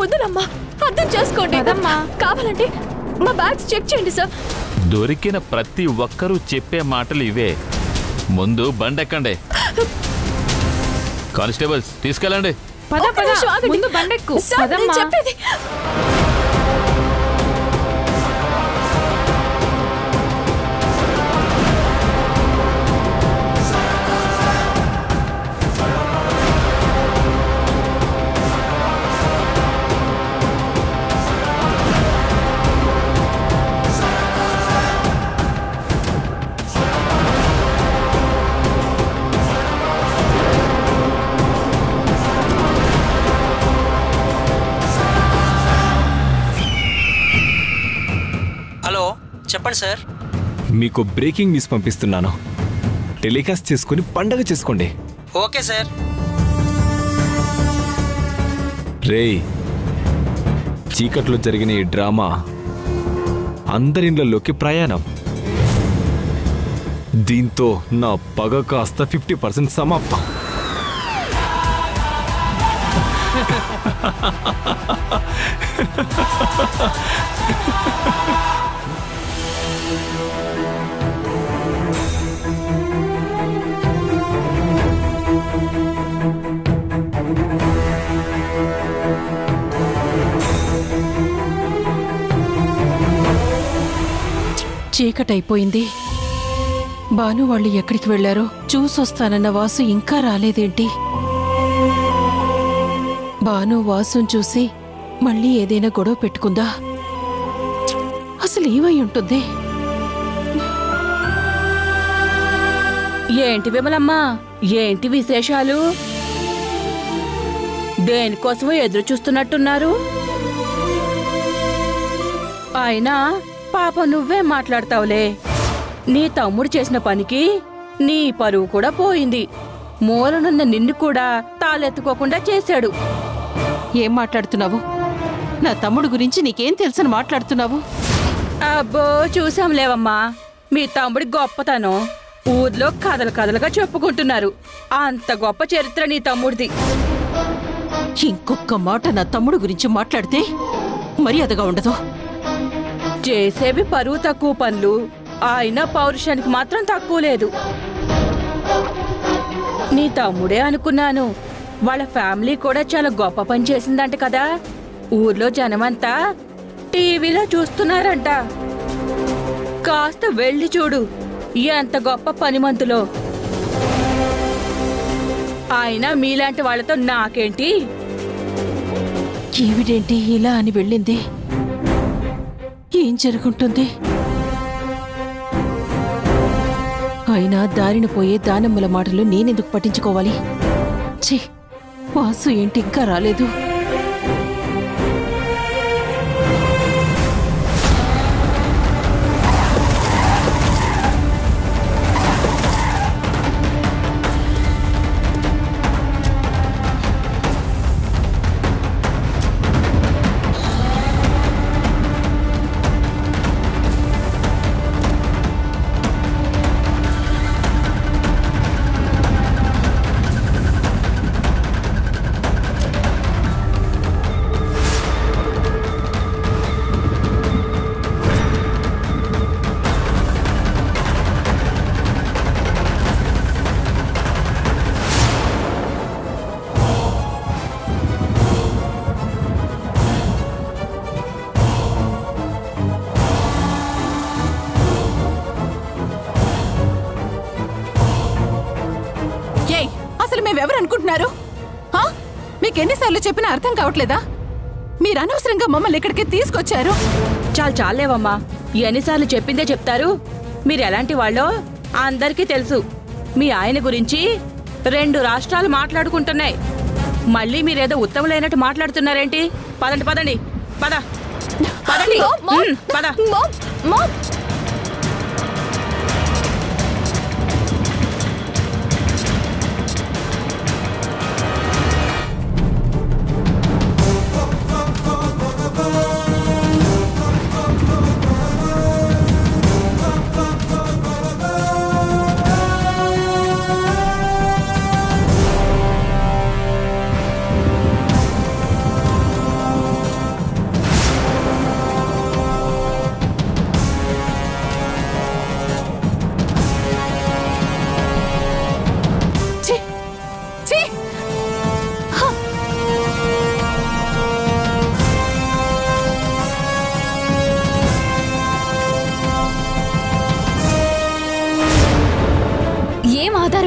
వద్దులమ్మా, అర్థం చేసుకోండి. కావాలంటే మా బ్యాగ్స్ చెక్ చేయండి సార్. దొరికిన ప్రతి ఒక్కరూ చెప్పే మాటలు ఇవే. ముందు బండెక్కండి. కానిస్టేబుల్స్ తీసుకెళ్ళండి. ముందు బండెక్కు. చెప్పేది చెప్పండి సార్. మీకు బ్రేకింగ్ న్యూస్ పంపిస్తున్నాను. టెలికాస్ట్ చేసుకుని పండగ చేసుకోండి. Okay sir. రేయ్, చీకట్లో జరిగిన ఈ డ్రామా అందరిళ్ళలోకి ప్రయాణం. దీంతో నా పగ కాస్త 50% సమాప్తం. చీకటైపోయింది. భాను వాళ్ళు ఎక్కడికి వెళ్లారో చూసొస్తానన్న వాసు ఇంకా రాలేదేంటి? భాను వాసుని చూసి మళ్ళీ ఏదైనా గొడవ పెట్టుకుందా? అసలు ఏమై ఉంటుంది? ఏంటి విమలమ్మా, ఏంటి విశేషాలు? దేనికోసమో ఎదురు చూస్తున్నట్టున్నారు. అయినా పాప నువ్వే మాట్లాడతావులే. నీ తమ్ముడు చేసిన పనికి నీ పరువు కూడా పోయింది. మూలనున్న నిన్ను కూడా తాళెత్తుకోకుండా చేశాడు. ఏం మాట్లాడుతున్నావు? నా తమ్ముడు గురించి నీకేం తెలుసని మాట్లాడుతున్నావు? అబ్బో, చూసాంలేవమ్మా మీ తమ్ముడి గొప్పతనం. ఊర్లో కథలు కథలుగా చెప్పుకుంటున్నారు. అంత గొప్ప చరిత్ర నీ తమ్ముడిది. ఇంకొక మాట నా తమ్ముడు గురించి మాట్లాడితే మర్యాదగా ఉండదు. చేసేవి పరువు తక్కువ పనులు, ఆయన పౌరుషానికి మాత్రం తక్కువ లేదు. నీ తమ్ముడే అనుకున్నాను. వాళ్ళ ఫ్యామిలీ కూడా చాలా గొప్ప పని చేసిందంట కదా. ఊర్లో జనమంతా టీవీలో చూస్తున్నారంట. కాస్త వెళ్ళి చూడు, ఎంత గొప్ప పనిమంతులో. ఆయన మీలాంటి వాళ్ళతో నాకేంటి? ఏమిటేంటి ఇలా అని వెళ్ళింది? ఏం జరుగుంటుంది? అయినా దారిన పోయే దానమ్మల మాటలు నేనెందుకు పట్టించుకోవాలి? ఛీ, వాసు ఏంటి ఇంకా రాలేదు? మేమెవరనుకుంటున్నారు? మీకెన్నిసార్లు చెప్పినా అర్థం కావట్లేదా? మీరు అనవసరంగా మమ్మల్ని ఇక్కడికి తీసుకొచ్చారు. చాలేవమ్మా, ఎన్నిసార్లు చెప్పిందే చెప్తారు. మీరు ఎలాంటి వాళ్ళో అందరికీ తెలుసు. మీ ఆయన గురించి 2 రాష్ట్రాలు మాట్లాడుకుంటున్నాయి. మళ్ళీ మీరేదో ఉత్తములైనట్టు మాట్లాడుతున్నారేంటి? పదండి పదండి, పద పదండి, పద.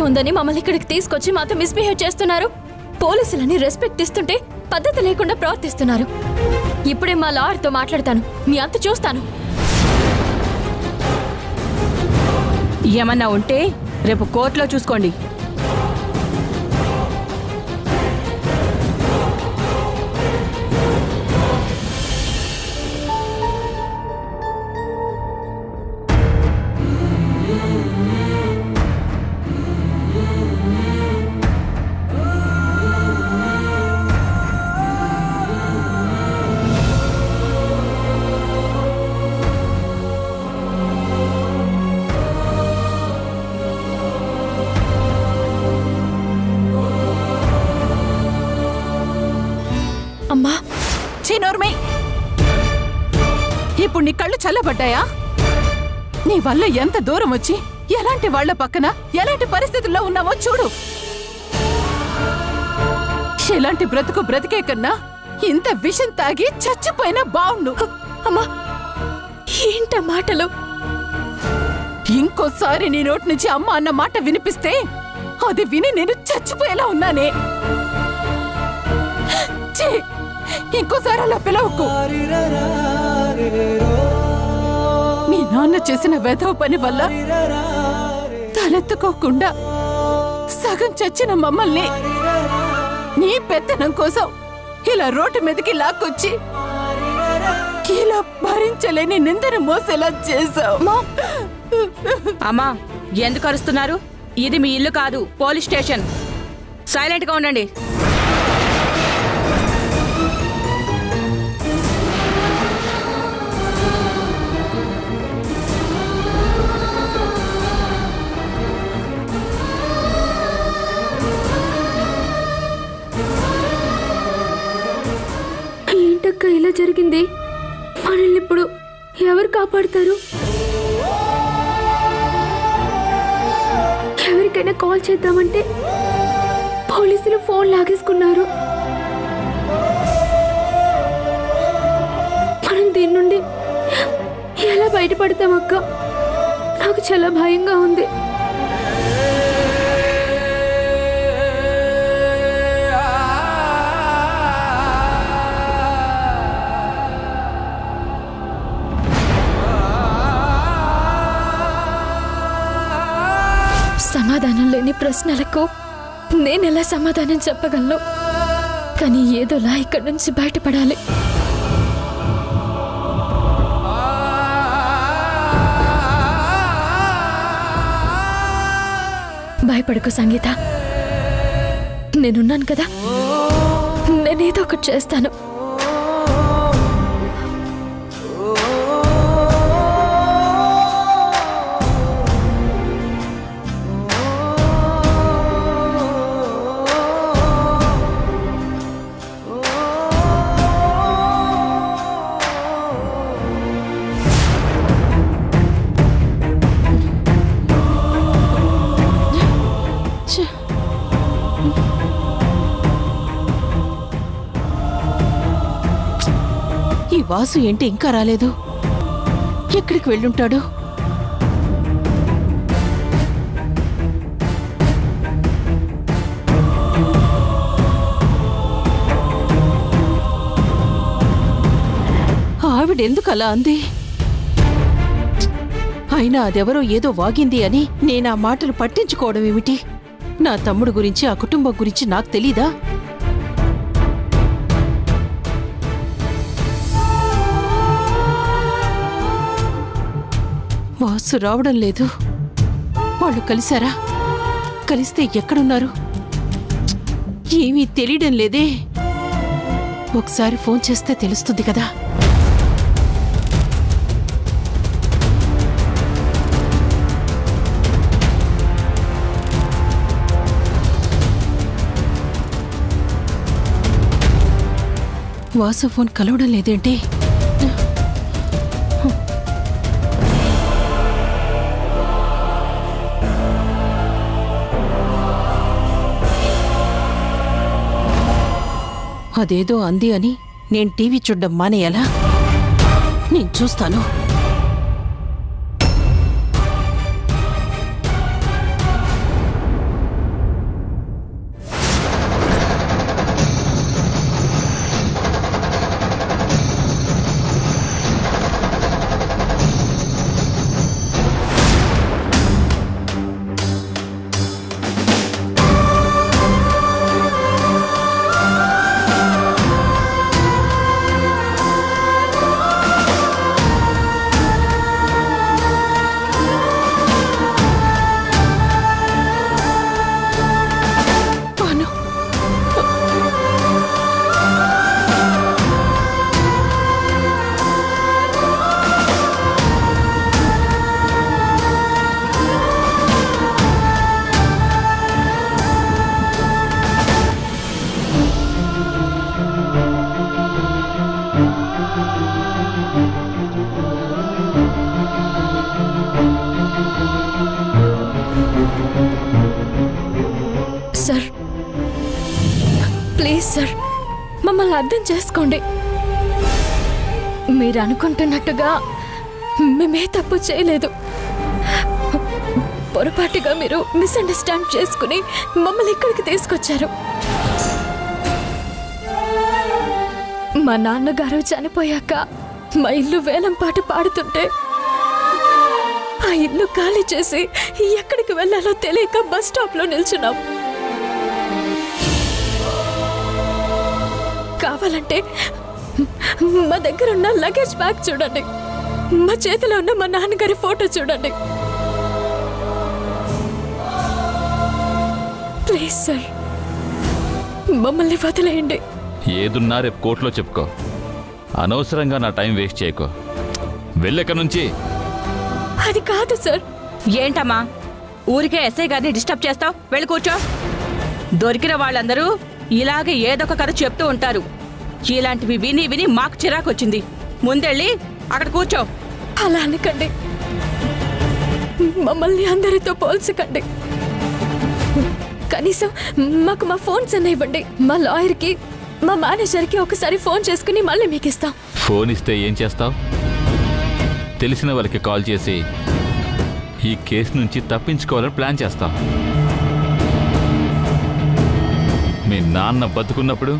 ఉందని మమ్మల్ని ఇక్కడికి తీసుకొచ్చి మాతో మిస్బిహేవ్ చేస్తున్నారు. పోలీసులని రెస్పెక్ట్ ఇస్తుంటే పద్ధతి లేకుండా ప్రవర్తిస్తున్నారు. ఇప్పుడే మా లాయర్తో మాట్లాడతాను, మీ అంత చూస్తాను. ఏమన్నా ఉంటే రేపు కోర్టులో చూసుకోండి. అమ్మా చీనోర్మే, ఇప్పుడు నీ కళ్ళు చల్లబడ్డాయా? నీ వల్ల ఎంత దూరం వచ్చి ఎలాంటి వాళ్ల పక్కన ఎలాంటి పరిస్థితుల్లో ఉన్నావో చూడు. ఎలాంటి బ్రతుకు బ్రతికే కన్నా ఇంత విషం తాగి చచ్చిపోయినా బావుండు. అమ్మా ఏంట మాటలు? ఇంకోసారి నీ నోటి నుంచి అమ్మ అన్న మాట వినిపిస్తే అది విని నేను చచ్చిపోయేలా ఉన్నానే. ఇంకోసారి అలా పిలవకు. మీ నాన్న చేసిన వెధవ పని వల్ల తలెత్తుకోకుండా సగం చచ్చిన మమ్మల్ని నీ పెత్తనం కోసం ఇలా రోడ్డు మీదకి లాక్కొచ్చి ఇలా భరించలేని నిందను మోసేలా చేశావు. అమ్మా ఎందుకు అరుస్తున్నారు? ఇది మీ ఇల్లు కాదు, పోలీస్ స్టేషన్. సైలెంట్గా ఉండండి. ఏంటక్క ఇలా జరిగింది? మనల్ని ఇప్పుడు ఎవరు కాపాడుతారు? ఎవరికైనా కాల్ చేద్దామంటే పోలీసులు ఫోన్ లాగేసుకున్నారు. మనం దీని నుండి ఎలా బయటపడతామక్క? నాకు చాలా భయంగా ఉంది. సమాధానం లేని ప్రశ్నలకు నేనెలా సమాధానం చెప్పగలను? కానీ ఏదోలా ఇక్కడి నుంచి బయటపడాలి. భయపడకు సంగీత, నేనున్నాను కదా, నేనేదో ఒకటి చేస్తాను. ఈ వాసు ఏంటి ఇంకా రాలేదు? ఎక్కడికి వెళ్ళుంటాడు? ఆవిడెందుకు అలా అంది? అయినా అదెవరో ఏదో వాగింది అని నేనా మాటలు పట్టించుకోవడం ఏమిటి? నా తమ్ముడు గురించి, ఆ కుటుంబం గురించి నాకు తెలీదా? వాసు రావడం లేదు. వాళ్ళు కలిశారా? కలిస్తే ఎక్కడున్నారు? ఏమీ తెలియడం లేదే. ఒకసారి ఫోన్ చేస్తే తెలుస్తుంది కదా. వాసు ఫోన్ కలవడం లేదేంటి? అదేదో అంది అని నేను టీవీ చూడ్డం మానేయాలా? నేను చూస్తాను. సార్, మమ్మల్ని అర్థం చేసుకోండి. మీరు అనుకుంటున్నట్టుగా మేమే తప్పు చేయలేదు. పొరపాటుగా మీరు మిస్అండర్స్టాండ్ చేసుకుని మమ్మల్ని ఇక్కడికి తీసుకొచ్చారు. మా నాన్నగారు చనిపోయాక మా ఇల్లు వేలం పాట పాడుతుంటే ఆ ఇల్లు ఖాళీ చేసి ఎక్కడికి వెళ్ళాలో తెలియక బస్ స్టాప్ లో నిల్చున్నాం. కావాలంటే మా దగ్గర ఉన్న లగేజ్ బ్యాగ్ చూడండి, మా చేతిలో ఉన్న మా నాన్నగారి ఫోటో చూడండి. ప్లీజ్ సార్, మమ్మల్ని వదిలేయండి. ఏదున్నా రేపు కోర్టులో చెప్పుకో. అనవసరంగా నా టైం వేస్ట్ చేయకో. వెళ్ళక నుంచి. అది కాదు సార్. ఏంటమ్మా ఊరికే ఎస్ఐ గారిని డిస్టర్బ్ చేస్తావు? వెళ్ళి కూర్చో. దొరికిన వాళ్ళందరూ ఇలాగే ఏదొక కథ చెప్తూ ఉంటారు. ఇలాంటివి విని విని మాకు చిరాకొచ్చింది. ముందెళ్ళి అక్కడ కూర్చో. అలా అనకండి, మమ్మల్ని అందరితో పోల్చకండి. కనీసం మాకు మా ఫోన్స్ అన్న ఇవ్వండి. మా లాయర్కి, మా మేనేజర్కి ఒకసారి ఫోన్ చేసుకుని మళ్ళీ మీకు ఇస్తాం. ఫోన్ ఇస్తే ఏం చేస్తావు? తెలిసిన వాళ్ళకి కాల్ చేసి ఈ కేసు నుంచి తప్పించుకోవాలని ప్లాన్ చేస్తాం. మీ నాన్న బతుకున్నప్పుడు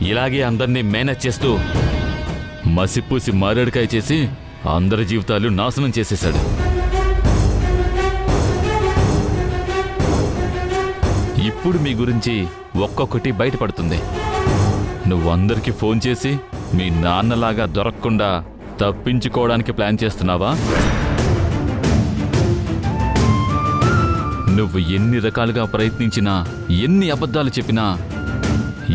ఇలాగే అందరినీ మేనేజ్ చేస్తూ మసిపూసి మారేడుకాయ చేసి అందరి జీవితాలు నాశనం చేసేశాడు. ఇప్పుడు మీ గురించి ఒక్కొక్కటి బయటపడుతుంది. నువ్వందరికీ ఫోన్ చేసి మీ నాన్నలాగా దొరకకుండా తప్పించుకోవడానికి ప్లాన్ చేస్తున్నావా? నువ్వు ఎన్ని రకాలుగా ప్రయత్నించినా, ఎన్ని అబద్ధాలు చెప్పినా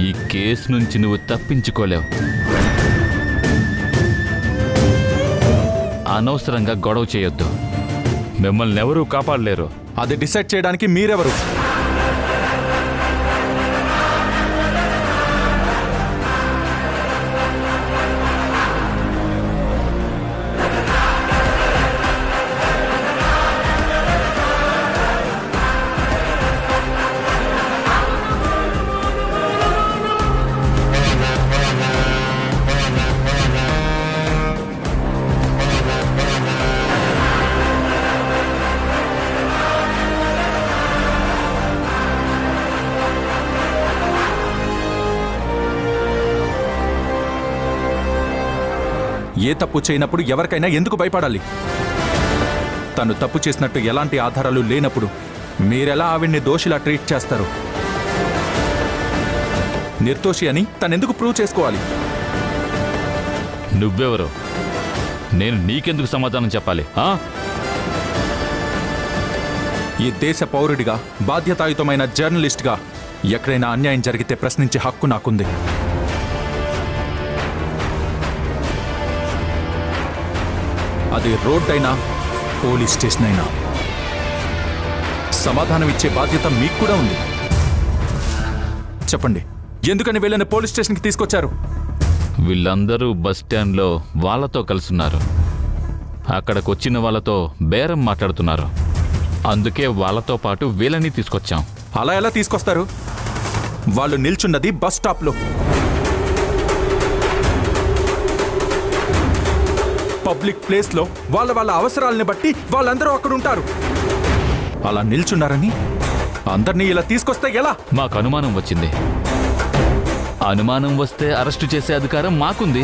ఈ కేసు నుంచి నువ్వు తప్పించుకోలేవు. అనవసరంగా గొడవ చేయొద్దు. మిమ్మల్ని ఎవరూ కాపాడలేరు. అది డిసైడ్ చేయడానికి మీరెవరు? ఏ తప్పు చేయనప్పుడు ఎవరికైనా ఎందుకు భయపడాలి? తను తప్పు చేసినట్టు ఎలాంటి ఆధారాలు లేనప్పుడు మీరెలా ఆవిడ్ని దోషిలా ట్రీట్ చేస్తారు? నిర్దోషి అని తనెందుకు ప్రూవ్ చేసుకోవాలి? నువ్వెవరు? నేను నీకెందుకు సమాధానం చెప్పాలి? ఈ దేశ పౌరుడిగా, బాధ్యతాయుతమైన జర్నలిస్ట్గా ఎక్కడైనా అన్యాయం జరిగితే ప్రశ్నించే హక్కు నాకుంది. అది రోడ్డైనా, పోలీస్ స్టేషన్ అయినా సమాధానం ఇచ్చే బాధ్యత మీకు కూడా ఉంది. చెప్పండి, ఎందుకని వీళ్ళని పోలీస్ స్టేషన్కి తీసుకొచ్చారు? వీళ్ళందరూ బస్ స్టాండ్లో వాళ్ళతో కలుసున్నారు. అక్కడికి వచ్చిన వాళ్ళతో బేరం మాట్లాడుతున్నారు. అందుకే వాళ్ళతో పాటు వీళ్ళని తీసుకొచ్చాం. అలా ఎలా తీసుకొస్తారు? వాళ్ళు నిల్చున్నది బస్ స్టాప్లో. పబ్లిక్ ప్లేస్లో వాళ్ళ అవసరాలని బట్టి వాళ్ళందరూ అక్కడ ఉంటారు. అలా నిల్చున్నారని అందరినీ ఇలా తీసుకొస్తే ఎలా? మాకు అనుమానం వచ్చింది. అనుమానం వస్తే అరెస్టు చేసే అధికారం మాకుంది.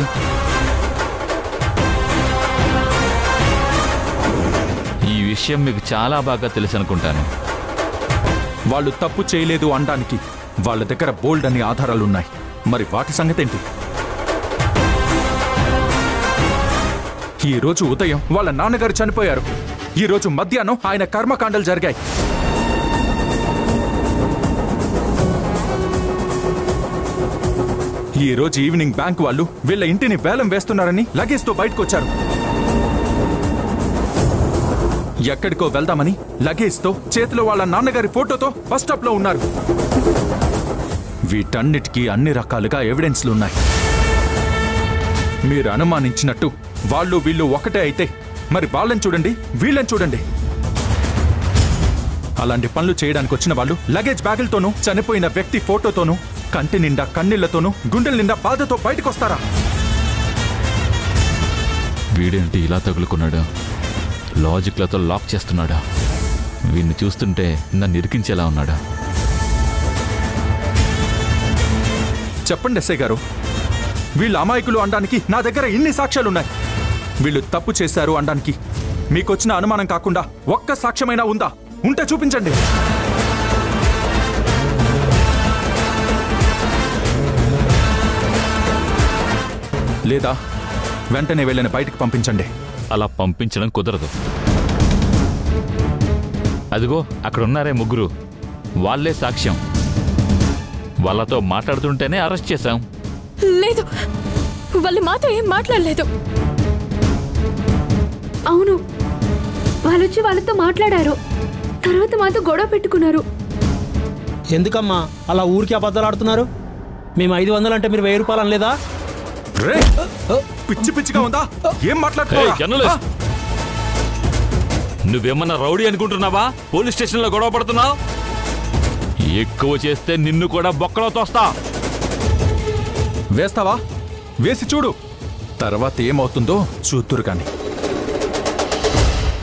ఈ విషయం మీకు చాలా బాగా తెలుసు అనుకుంటాను. వాళ్ళు తప్పు చేయలేదు అనడానికి వాళ్ళ దగ్గర బోల్డ్ అని ఆధారాలున్నాయి. మరి వాటి సంగతేంటి? ఈ రోజు ఉదయం వాళ్ళ నాన్నగారు చనిపోయారు. ఈ రోజు మధ్యాహ్నం ఆయన కర్మకాండలు జరిగాయి. ఈ రోజు ఈవినింగ్ బ్యాంక్ వాళ్ళు వీళ్ళ ఇంటిని వేలం వేస్తున్నారని లగేజ్తో బయటకు వచ్చారు. ఎక్కడికో వెళ్దామని లగేజ్తో, చేతిలో వాళ్ళ నాన్నగారి ఫోటోతో బస్ స్టాప్లో ఉన్నారు. వీటన్నిటికీ అన్ని రకాలుగా ఎవిడెన్స్లున్నాయి. మీరు అనుమానించినట్టు వాళ్ళు వీళ్ళు ఒకటే అయితే మరి వాళ్ళని చూడండి, వీళ్ళని చూడండి. అలాంటి పనులు చేయడానికి వచ్చిన వాళ్ళు లగేజ్ బ్యాగులతోనూ, చనిపోయిన వ్యక్తి ఫోటోతోనూ కంటి నిండా కన్నీళ్లతోనూ గుండెల నిండా బాధతో బయటకొస్తారా? వీడేంటి ఇలా తగులుకున్నాడు? లాజిక్లతో లాక్ చేస్తున్నాడా? వీడిని చూస్తుంటే నన్ను ఇరికించేలా ఉన్నాడా? చెప్పండి ఎస్ఐ గారు, వీళ్ళు అమాయకులు అనడానికి నా దగ్గర ఇన్ని సాక్ష్యాలున్నాయి. వీళ్ళు తప్పు చేశారు అనడానికి మీకొచ్చిన అనుమానం కాకుండా ఒక్క సాక్ష్యమైనా ఉందా? ఉంటే చూపించండి. లేదా వెంటనే వీళ్ళని బయటికి పంపించండి. అలా పంపించడం కుదరదు. అదిగో అక్కడ ఉన్నారే ముగ్గురు, వాళ్ళే సాక్ష్యం. వాళ్ళతో మాట్లాడుతుంటేనే అరెస్ట్ చేశాం. లేదు, వాళ్ళు మాతో ఏం మాట్లాడలేదు. అవును, వాళ్ళొచ్చి వాళ్ళతో మాట్లాడారు, తర్వాత మాతో గొడవ పెట్టుకున్నారు. ఎందుకమ్మా అలా ఊరికి అబద్ధాలు ఆడుతున్నారు? మేము 500 అంటే మీరు 1000 రూపాయలు అనలేదా? పిచ్చి పిచ్చిగా ఉందా? ఏం ఏయ్, మాట్లాడుతున్నా? జర్నలిస్ట్, నువ్వేమన్నా రౌడీ అనుకుంటున్నావా? పోలీస్ స్టేషన్లో గొడవ పడుతున్నావు? ఎక్కువ చేస్తే నిన్ను కూడా బొక్కలో తోస్తా. వేస్తావా? వేసి చూడు, తర్వాత ఏమవుతుందో చూద్దురు కాని.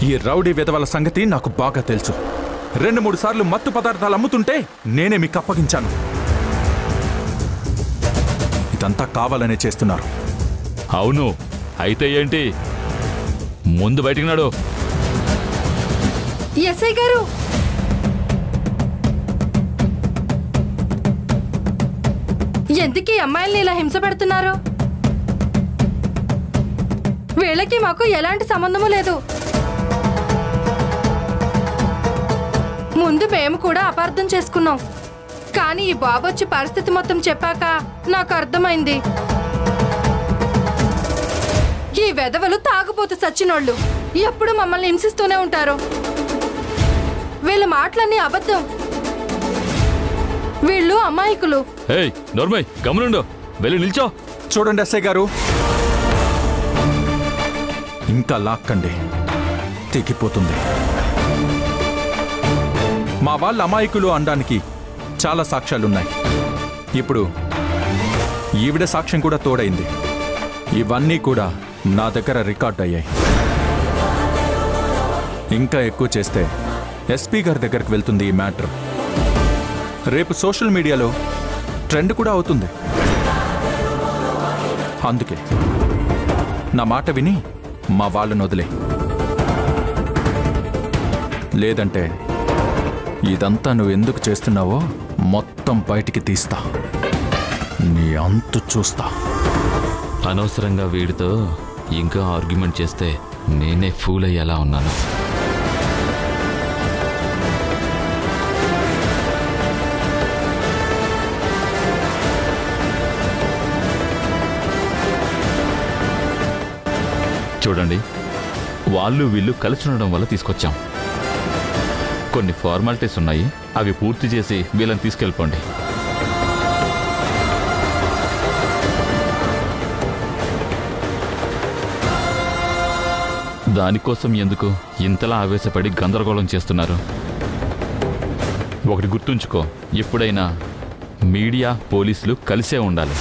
ఈ రౌడీ విధవల సంగతి నాకు బాగా తెలుసు. 2-3 సార్లు మత్తు పదార్థాలు అమ్ముతుంటే నేనే మీకు అప్పగించాను. ఇదంతా కావాలనే చేస్తున్నారు. అవును, అయితే ఏంటి? ముందు బయటికి నాడు. ఎస్ఐ గారు, ఎందుకు ఈ అమ్మాయిల్ని ఇలా హింస పెడుతున్నారు? వీళ్ళకి మాకు ఎలాంటి సంబంధము లేదు. ముందు మేము కూడా అపార్థం చేసుకున్నాం, కానీ ఈ బాబు వచ్చి పరిస్థితి మొత్తం చెప్పాక నాకు అర్థమైంది. ఈ వెధవలు తాగుబోతు సచ్చినోళ్ళు ఎప్పుడు మమ్మల్ని హింసిస్తూనే ఉంటారు. వీళ్ళ మాటలన్నీ అబద్ధం. వీళ్ళు అమాయకులు. ఏయ్ నోర్మయ్, గమనుండు, వెళ్ళి నిల్చో. చూడండి ఎస్ఐ గారు, ఇంకా లాక్కండి, తెగిపోతుంది. మా వాళ్ళ అమాయకులు అనడానికి చాలా సాక్ష్యాలున్నాయి. ఇప్పుడు ఈవిడ సాక్ష్యం కూడా తోడైంది. ఇవన్నీ కూడా నా దగ్గర రికార్డ్ అయ్యాయి. ఇంకా ఎక్కువ చేస్తే ఎస్పీ గారి దగ్గరికి వెళ్తుంది ఈ మ్యాటర్. రేపు సోషల్ మీడియాలో ట్రెండ్ కూడా అవుతుంది. అందుకే నా మాట విని మా వాళ్ళని వదిలే. లేదంటే ఇదంతా నువ్వు ఎందుకు చేస్తున్నావో మొత్తం బయటికి తీస్తా, నీ అంతు చూస్తా. అనవసరంగా వీడితో ఇంకా ఆర్గ్యుమెంట్ చేస్తే నేనే ఫూల్ అయ్యేలా ఉన్నాను. చూడండి, వాళ్ళు వీళ్ళు కలిసి ఉండడం వల్ల తీసుకొచ్చాం. కొన్ని ఫార్మాలిటీస్ ఉన్నాయి, అవి పూర్తి చేసి వీళ్ళని తీసుకెళ్ళిపోండి. దానికోసం ఎందుకు ఇంతలా ఆవేశపడి గందరగోళం చేస్తున్నారు? ఒకటి గుర్తుంచుకో, ఎప్పుడైనా మీడియా పోలీసులు కలిసే ఉండాలి.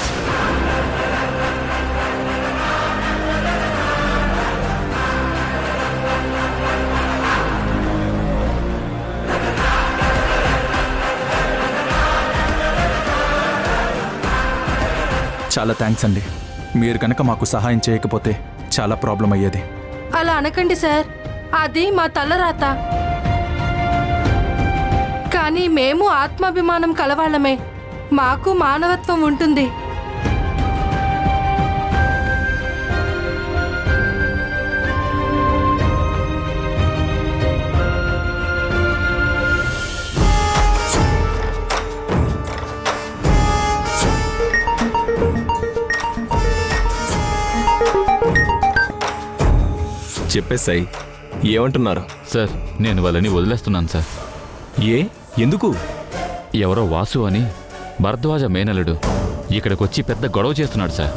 చాలా థ్యాంక్స్ అండి. మీరు కనుక మాకు సహాయం చేయకపోతే చాలా ప్రాబ్లం అయ్యేది. అలా అనకండి సార్, అది మా తలరాత. కానీ మేము ఆత్మాభిమానం కలవాళ్ళమే, మాకు మానవత్వం ఉంటుంది. చెప్పేసాయి, ఏమంటున్నారు? సార్, నేను వాళ్ళని వదిలేస్తున్నాను సార్. ఏ, ఎందుకు? ఎవరో వాసు అని భరద్వాజ మేనలుడు ఇక్కడికొచ్చి పెద్ద గొడవ చేస్తున్నాడు సార్.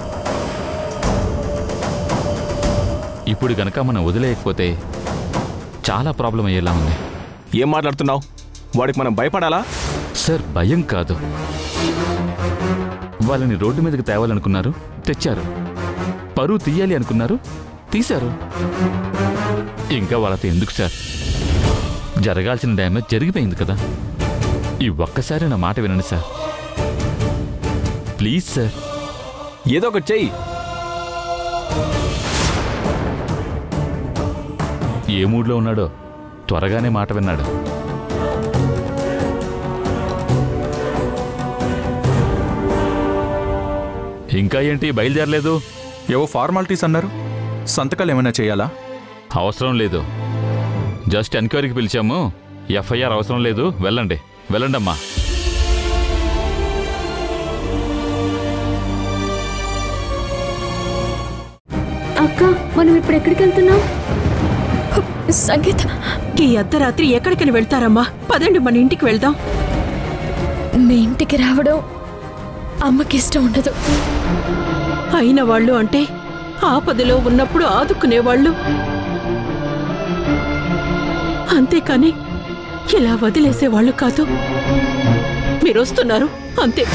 ఇప్పుడు గనక మనం వదిలేయకపోతే చాలా ప్రాబ్లం అయ్యేలా ఉంది. ఏం మాట్లాడుతున్నావు? వాడికి మనం భయపడాలా? సార్, భయం కాదు, వాళ్ళని రోడ్డు మీదకి తేవాలనుకున్నారు, తెచ్చారు. పరువు తీయాలి అనుకున్నారు, తీశారు. ఇంకా వాళ్ళతో ఎందుకు సార్? జరగాల్సిన డ్యామేజ్ జరిగిపోయింది కదా. ఈ ఒక్కసారి నా మాట వినండి సార్, ప్లీజ్ సార్. ఏదో ఒకటి చెయ్యి. ఏ మూడ్లో ఉన్నాడో త్వరగానే మాట విన్నాడు. ఇంకా ఏంటి బయలుదేరలేదు? ఏవో ఫార్మాలిటీస్ అన్నారు, సంతకాలు ఏమైనా చేయాలా? అవసరం లేదు, జస్ట్ ఎంక్వైరీకి పిలిచాము. ఎఫ్ఐఆర్ అవసరం లేదు, వెళ్ళండి వెళ్ళండమ్మా. అక్క, మనం ఇప్పుడు ఎక్కడికి వెళ్తున్నాం? సంగీత, ఈ అర్ధరాత్రి ఎక్కడికని వెళ్తారమ్మా? పదండి మన ఇంటికి వెళ్దాం. మీ ఇంటికి రావడం అమ్మకి ఇష్టం ఉండదు. అయిన వాళ్ళు అంటే ఆపదలో ఉన్నప్పుడు ఆదుకునేవాళ్ళు, అంతేకాని ఇలా వదిలేసేవాళ్ళు కాదు. మీరు వస్తున్నారు అంతే.